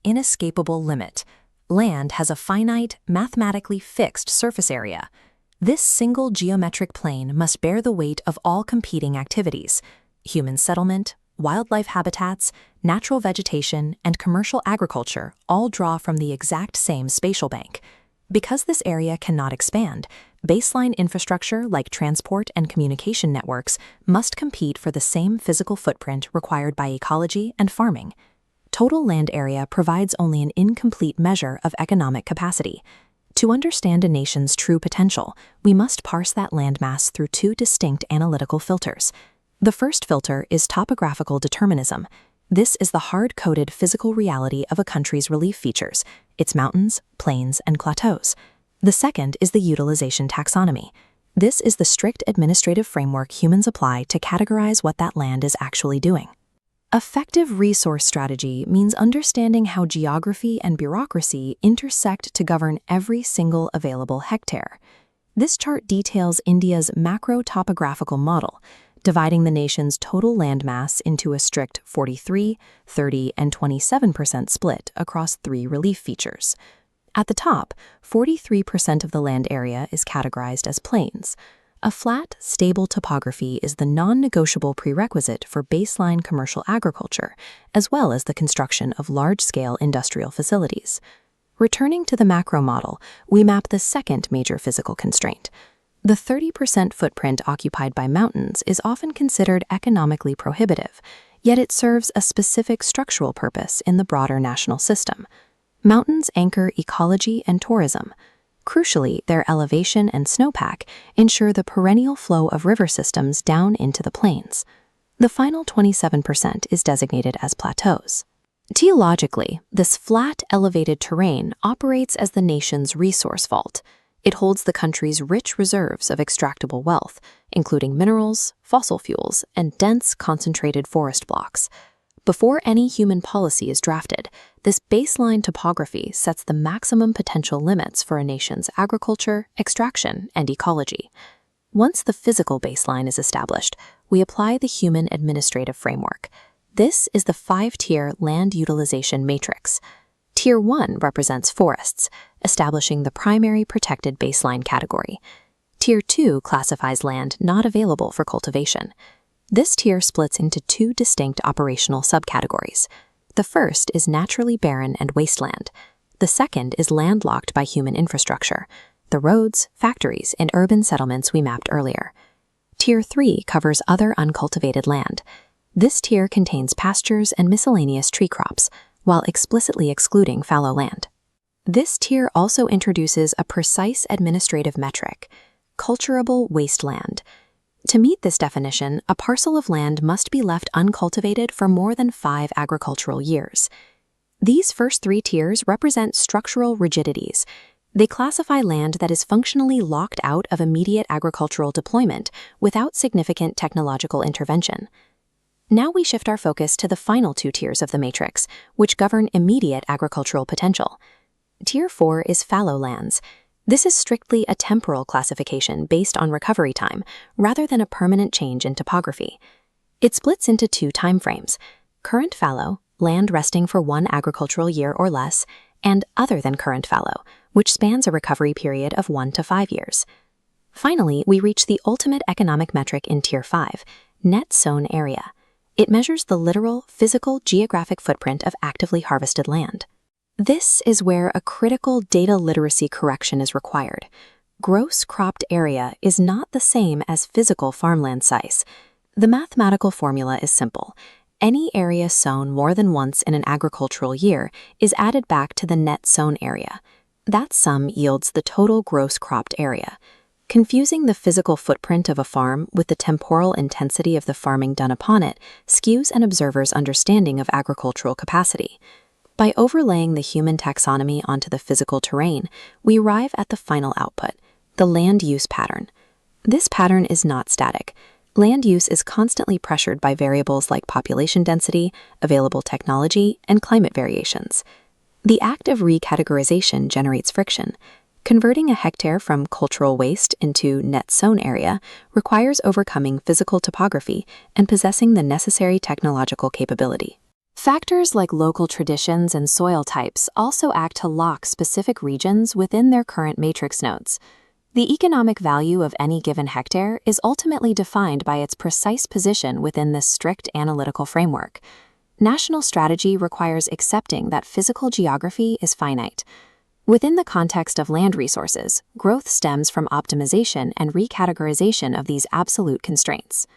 inescapable limit. Land has a finite, mathematically fixed surface area. This single geometric plane must bear the weight of all competing activities: human settlement, wildlife habitats, natural vegetation, and commercial agriculture all draw from the exact same spatial bank. Because this area cannot expand, baseline infrastructure like transport and communication networks must compete for the same physical footprint required by ecology and farming. Total land area provides only an incomplete measure of economic capacity. To understand a nation's true potential, we must parse that landmass through two distinct analytical filters. The first filter is topographical determinism. This is the hard-coded physical reality of a country's relief features, its mountains, plains, and plateaus. The second is the utilization taxonomy. This is the strict administrative framework humans apply to categorize what that land is actually doing. Effective resource strategy means understanding how geography and bureaucracy intersect to govern every single available hectare. This chart details India's macro-topographical model, dividing the nation's total landmass into a strict 43, 30, and 27% split across three relief features. At the top, 43% of the land area is categorized as plains. A flat, stable topography is the non-negotiable prerequisite for baseline commercial agriculture, as well as the construction of large-scale industrial facilities. Returning to the macro model, we map the second major physical constraint. The 30% footprint occupied by mountains is often considered economically prohibitive, yet it serves a specific structural purpose in the broader national system. Mountains anchor ecology and tourism. Crucially, their elevation and snowpack ensure the perennial flow of river systems down into the plains. The final 27% is designated as plateaus. Geologically, this flat, elevated terrain operates as the nation's resource vault. It holds the country's rich reserves of extractable wealth, including minerals, fossil fuels, and dense, concentrated forest blocks. Before any human policy is drafted, this baseline topography sets the maximum potential limits for a nation's agriculture, extraction, and ecology. Once the physical baseline is established, we apply the human administrative framework. This is the 5-tier land utilization matrix. Tier 1 represents forests, establishing the primary protected baseline category. Tier 2 classifies land not available for cultivation. This tier splits into two distinct operational subcategories. The first is naturally barren and wasteland. The second is landlocked by human infrastructure, the roads, factories, and urban settlements we mapped earlier. Tier 3 covers other uncultivated land. This tier contains pastures and miscellaneous tree crops, while explicitly excluding fallow land. This tier also introduces a precise administrative metric: culturable wasteland. To meet this definition, a parcel of land must be left uncultivated for more than 5 agricultural years. These first 3 tiers represent structural rigidities. They classify land that is functionally locked out of immediate agricultural deployment without significant technological intervention. Now we shift our focus to the final 2 tiers of the matrix, which govern immediate agricultural potential. Tier 4 is fallow lands. This is strictly a temporal classification based on recovery time, rather than a permanent change in topography. It splits into 2 timeframes: current fallow, land resting for 1 agricultural year or less, and other than current fallow, which spans a recovery period of 1 to 5 years. Finally, we reach the ultimate economic metric in Tier 5, net sown area. It measures the literal, physical, geographic footprint of actively harvested land. This is where a critical data literacy correction is required. Gross cropped area is not the same as physical farmland size. The mathematical formula is simple. Any area sown more than once in an agricultural year is added back to the net sown area. That sum yields the total gross cropped area. Confusing the physical footprint of a farm with the temporal intensity of the farming done upon it skews an observer's understanding of agricultural capacity. By overlaying the human taxonomy onto the physical terrain, we arrive at the final output, the land use pattern. This pattern is not static. Land use is constantly pressured by variables like population density, available technology, and climate variations. The act of recategorization generates friction. Converting a hectare from cultural waste into net sown area requires overcoming physical topography and possessing the necessary technological capability. Factors like local traditions and soil types also act to lock specific regions within their current matrix nodes. The economic value of any given hectare is ultimately defined by its precise position within this strict analytical framework. National strategy requires accepting that physical geography is finite. Within the context of land resources, growth stems from optimization and recategorization of these absolute constraints.